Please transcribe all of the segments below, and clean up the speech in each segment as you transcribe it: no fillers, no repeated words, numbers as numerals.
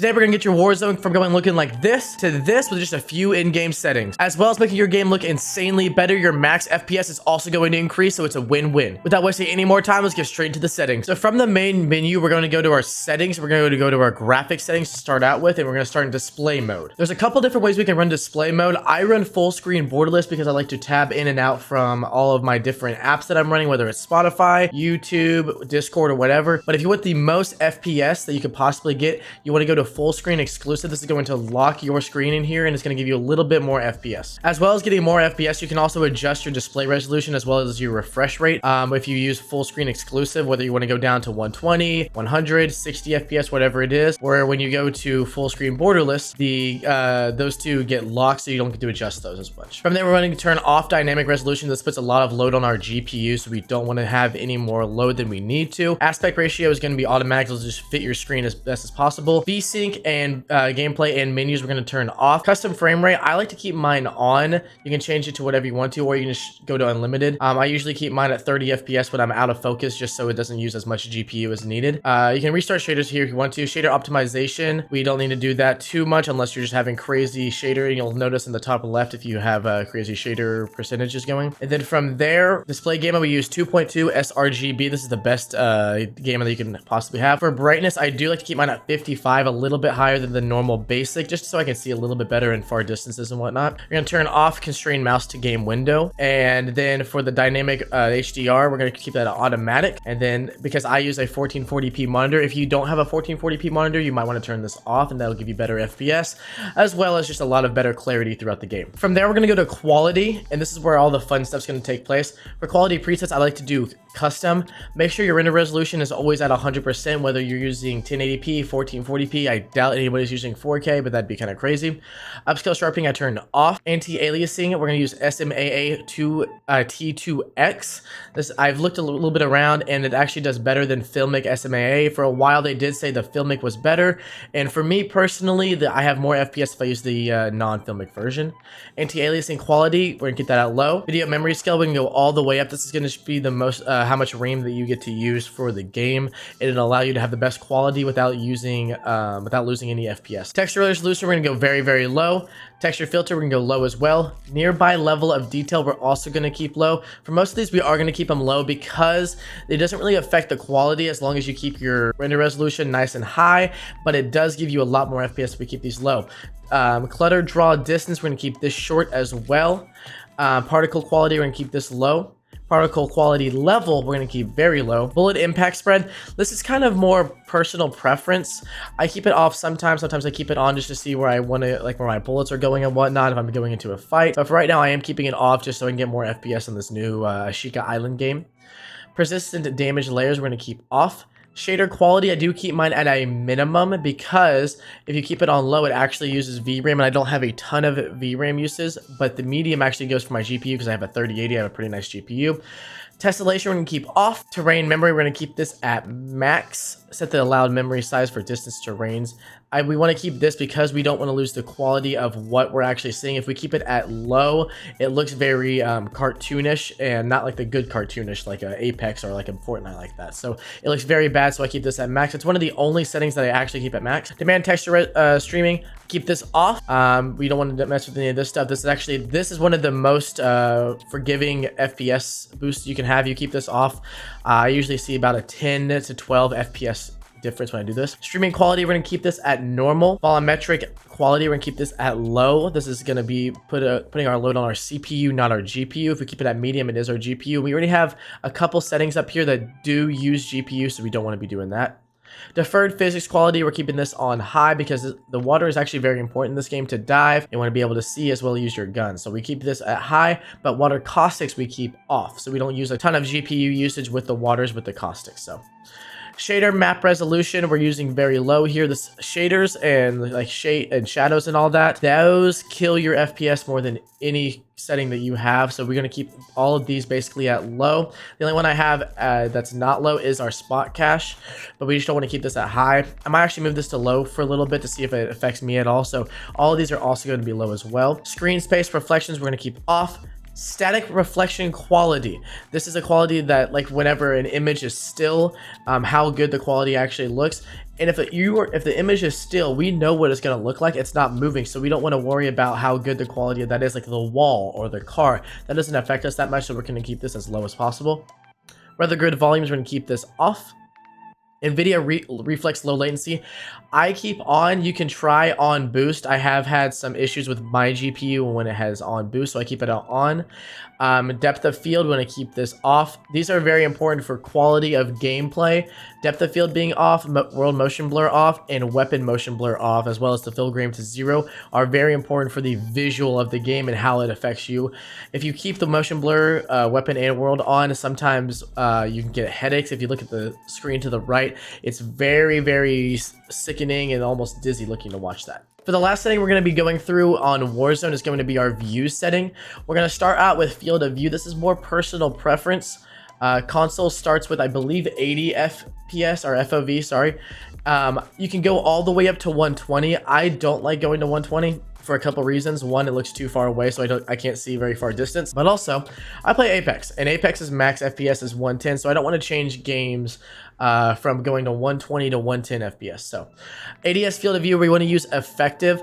Today we're gonna get your Warzone from going looking like this to this with just a few in-game settings, as well as making your game look insanely better. Your max FPS is also going to increase, so it's a win-win. Without wasting any more time, let's get straight into the settings. So from the main menu, we're going to go to our settings. We're going to go to our graphics settings to start out with, and we're going to start in display mode. There's a couple different ways we can run display mode. I run full screen borderless because I like to tab in and out from all of my different apps that I'm running, whether it's Spotify, YouTube, Discord, or whatever. But if you want the most FPS that you could possibly get, you want to go to full screen exclusive. This is going to lock your screen in here, and it's going to give you a little bit more FPS. As well as getting more FPS, you can also adjust your display resolution as well as your refresh rate. If you use full screen exclusive, whether you want to go down to 120, 100, 60 FPS, whatever it is, or when you go to full screen borderless, those two get locked, so you don't get to adjust those as much. From there, we're going to turn off dynamic resolution. This puts a lot of load on our GPU, so we don't want to have any more load than we need to. Aspect ratio is going to be automatic. It'll just fit your screen as best as possible. VSync and gameplay and menus we're going to turn off. Custom frame rate, I like to keep mine on. You can change it to whatever you want to, or you can just go to unlimited. I usually keep mine at 30 FPS when I'm out of focus, just so it doesn't use as much GPU as needed. You can restart shaders here if you want to. Shader optimization, we don't need to do that too much unless you're just having crazy shader. And you'll notice in the top left if you have crazy shader percentages going. And then from there, display gamma, we use 2.2 sRGB. This is the best gamma that you can possibly have. For brightness, I do like to keep mine at 55, a little bit higher than the normal basic, just so I can see a little bit better in far distances and whatnot. We're going to turn off constrain mouse to game window. And then for the dynamic HDR, we're going to keep that automatic. And then because I use a 1440p monitor, if you don't have a 1440p monitor, you might want to turn this off, and that'll give you better FPS, as well as just a lot of better clarity throughout the game. From there, we're going to go to quality, and this is where all the fun stuff's going to take place. For quality presets, I like to do custom. Make sure your render resolution is always at 100%, whether you're using 1080p, 1440p. I doubt anybody's using 4K, but that'd be kind of crazy. Upscale sharpening, I turned off. Anti-aliasing, we're going to use SMAA T2X. This, I've looked a little bit around, and it actually does better than Filmic SMAA. For a while, they did say the Filmic was better, and for me personally, I have more FPS if I use the non-Filmic version. Anti-aliasing quality, we're going to keep that at low. Video memory scale, we can go all the way up. This is going to be the most how much RAM that you get to use for the game, and it'll allow you to have the best quality without losing any FPS. Texture resolution, we're gonna go very, very low. Texture filter, we're gonna go low as well. Nearby level of detail, we're also gonna keep low. For most of these, we are gonna keep them low because it doesn't really affect the quality as long as you keep your render resolution nice and high, but it does give you a lot more FPS if we keep these low. Clutter draw distance, we're gonna keep this short as well. Particle quality, we're gonna keep this low. Particle quality level, we're going to keep very low. Bullet impact spread, this is kind of more personal preference. I keep it off sometimes I keep it on just to see where I want to, like where my bullets are going and whatnot if I'm going into a fight. But for right now, I am keeping it off just so I can get more FPS on this new Ashika Island game. Persistent damage layers, we're going to keep off. Shader quality, I do keep mine at a minimum because if you keep it on low, it actually uses VRAM, and I don't have a ton of VRAM uses, but the medium actually goes for my GPU because I have a 3080. I have a pretty nice GPU. Tessellation, we're going to keep off. Terrain memory, we're going to keep this at max. Set the allowed memory size for distance terrains. We want to keep this because we don't want to lose the quality of what we're actually seeing. If we keep it at low, it looks very cartoonish, and not like the good cartoonish like a Apex or like a Fortnite like that. So it looks very bad, so I keep this at max. It's one of the only settings that I actually keep at max. Demand texture streaming, keep this off. We don't want to mess with any of this stuff. This is one of the most forgiving FPS boosts you can have. You keep this off. I usually see about a 10 to 12 FPS difference when I do this. Streaming quality, we're going to keep this at normal. Volumetric quality, we're going to keep this at low. This is going to be putting our load on our CPU, not our GPU. If we keep it at medium, it is our GPU. We already have a couple settings up here that do use GPU, so we don't want to be doing that. Deferred physics quality, we're keeping this on high because the water is actually very important in this game to dive. You want to be able to see as well as use your gun. So we keep this at high, but water caustics we keep off. So we don't use a ton of GPU usage with the waters with the caustics. So shader map resolution, we're using very low here. This shaders and like shade and shadows and all that, those kill your FPS more than any setting that you have. So we're going to keep all of these basically at low. The only one I have that's not low is our spot cache, but we just don't want to keep this at high. I might actually move this to low for a little bit to see if it affects me at all. So all of these are also going to be low as well. Screen space reflections, we're going to keep off. Static reflection quality. This is a quality that, like, whenever an image is still, how good the quality actually looks. And if the image is still, we know what it's going to look like. It's not moving, so we don't want to worry about how good the quality of that is, like the wall or the car. That doesn't affect us that much, so we're going to keep this as low as possible. Render grid volumes, we're going to keep this off. NVIDIA reflex low latency, I keep on. You can try on boost. I have had some issues with my GPU when it has on boost, so I keep it on. Depth of field, we want to keep this off. These are very important for quality of gameplay. Depth of field being off, world motion blur off, and weapon motion blur off, as well as the fill grain to 0, are very important for the visual of the game and how it affects you. If you keep the motion blur, weapon and world on, sometimes you can get headaches. If you look at the screen to the right, it's very, very sickening and almost dizzy looking to watch that. For the last setting we're going to be going through on Warzone is going to be our view setting. We're going to start out with field of view. This is more personal preference. Console starts with, I believe, 80 FPS or FOV, sorry. You can go all the way up to 120. I don't like going to 120 for a couple reasons. One, it looks too far away, so I can't see very far distance. But also, I play Apex, and Apex's max FPS is 110, so I don't want to change games from going to 120 to 110 FPS. So ADS field of view, we want to use affected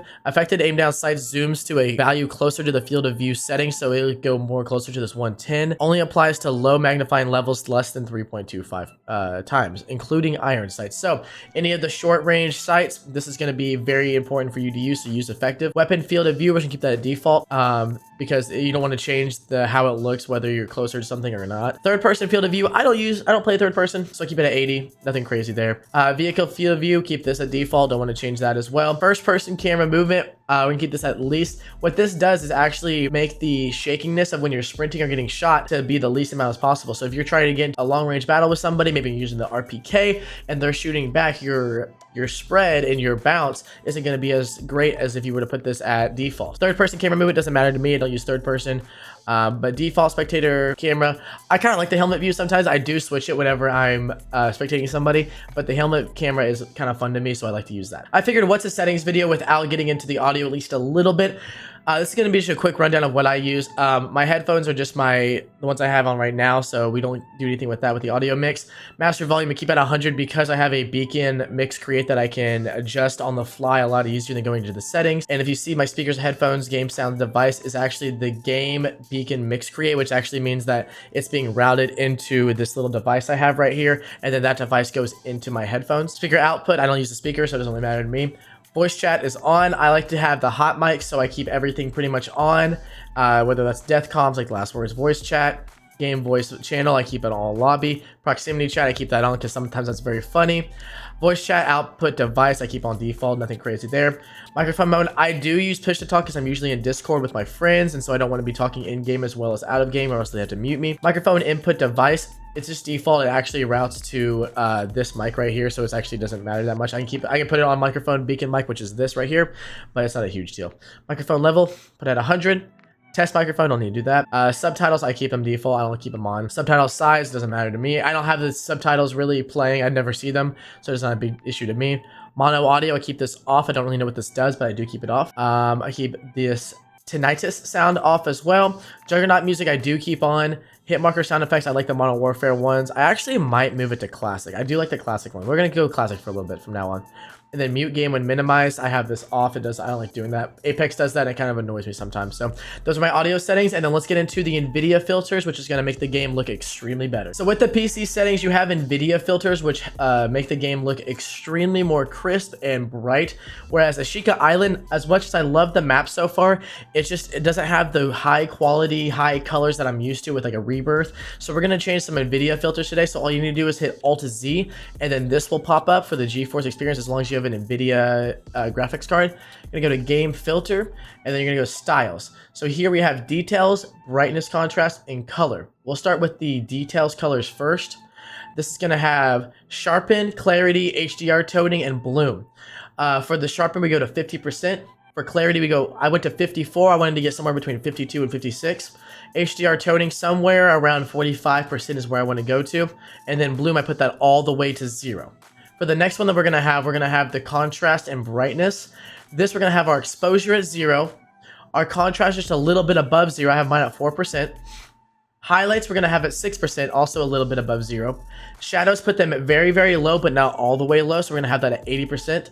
aim down sight zooms to a value closer to the field of view setting, so it'll go more closer to this 110. Only applies to low magnifying levels less than 3.25 times, including iron sights. So any of the short range sights, this is going to be very important for you to use, so use effective. Weapon field of view, we should keep that at default because you don't want to change how it looks whether you're closer to something or not. Third person field of view, I don't play third person, so I keep it at 80. Nothing crazy there. Vehicle field of view, keep this at default. Don't want to change that as well. First person camera movement, we can keep this at least. What this does is actually make the shakiness of when you're sprinting or getting shot to be the least amount as possible. So if you're trying to get a long range battle with somebody, maybe you're using the RPK and they're shooting back, your spread and your bounce isn't going to be as great as if you were to put this at default. Third person camera movement doesn't matter to me. I don't use third person. But default spectator camera, I kind of like the helmet view sometimes. I do switch it whenever I'm spectating somebody, but the helmet camera is kind of fun to me, so I like to use that. I figured what's a settings video without getting into the audio at least a little bit. This is going to be just a quick rundown of what I use. My headphones are just the ones I have on right now, so we don't do anything with that with the audio mix. Master volume, I keep at 100 because I have a beacon mix create that I can adjust on the fly a lot easier than going into the settings. And if you see my speakers, headphones, game sound device is actually the game beacon mix create, which actually means that it's being routed into this little device I have right here, and then that device goes into my headphones. Speaker output, I don't use the speaker, so it doesn't really matter to me. Voice chat is on. I like to have the hot mic, so I keep everything pretty much on, whether that's death comms like last words voice chat, game voice channel, I keep it all lobby. Proximity chat, I keep that on because sometimes that's very funny. Voice chat output device, I keep on default, nothing crazy there. Microphone mode, I do use push to talk because I'm usually in Discord with my friends, and so I don't want to be talking in game as well as out of game, or else they have to mute me. Microphone input device, it's just default. It actually routes to this mic right here, so it actually doesn't matter that much. I can put it on microphone beacon mic, which is this right here, but it's not a huge deal. Microphone level, put it at 100. Test microphone, don't need to do that. Subtitles, I keep them default. I don't keep them on. Subtitle size doesn't matter to me. I don't have the subtitles really playing. I never see them, so it's not a big issue to me. Mono audio, I keep this off. I don't really know what this does, but I do keep it off. I keep this tinnitus sound off as well. Juggernaut music, I do keep on. Hit marker sound effects, I like the Modern Warfare ones. I actually might move it to classic. I do like the classic one. We're gonna go classic for a little bit from now on. And then mute game when minimized, I have this off. I don't like doing that. Apex does that, and it kind of annoys me sometimes. So those are my audio settings, and then let's get into the NVIDIA filters, which is going to make the game look extremely better. So with the PC settings, you have NVIDIA filters, which make the game look extremely more crisp and bright. Whereas Ashika Island, as much as I love the map so far, it doesn't have the high quality, high colors that I'm used to with like a Rebirth. So we're going to change some NVIDIA filters today. So all you need to do is hit Alt-Z, and then this will pop up for the GeForce experience as long as you have an NVIDIA graphics card. You're gonna go to game filter, and then you're gonna go styles. So here we have details, brightness, contrast, and color. We'll start with the details colors first. This is gonna have sharpen, clarity, HDR toning, and bloom. For the sharpen, we go to 50%. For clarity, I went to 54. I wanted to get somewhere between 52 and 56. HDR toning, somewhere around 45% is where I want to go to. And then bloom, I put that all the way to 0. For the next one that we're going to have the contrast and brightness. This, we're going to have our exposure at 0. Our contrast just a little bit above 0. I have mine at 4%. Highlights, we're going to have at 6%, also a little bit above 0. Shadows, put them at very, very low, but not all the way low, so we're going to have that at 80%.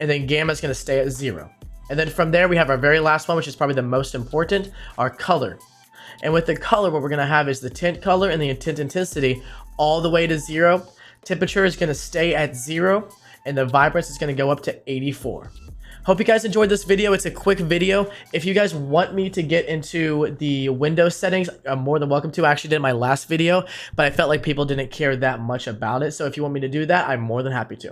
And then gamma is going to stay at 0. And then from there, we have our very last one, which is probably the most important, our color. And with the color, what we're going to have is the tint color and the tint intensity all the way to 0. Temperature is going to stay at 0, and the vibrance is going to go up to 84. Hope you guys enjoyed this video. It's a quick video. If you guys want me to get into the Windows settings, I'm more than welcome to. I actually did my last video, but I felt like people didn't care that much about it. So if you want me to do that, I'm more than happy to.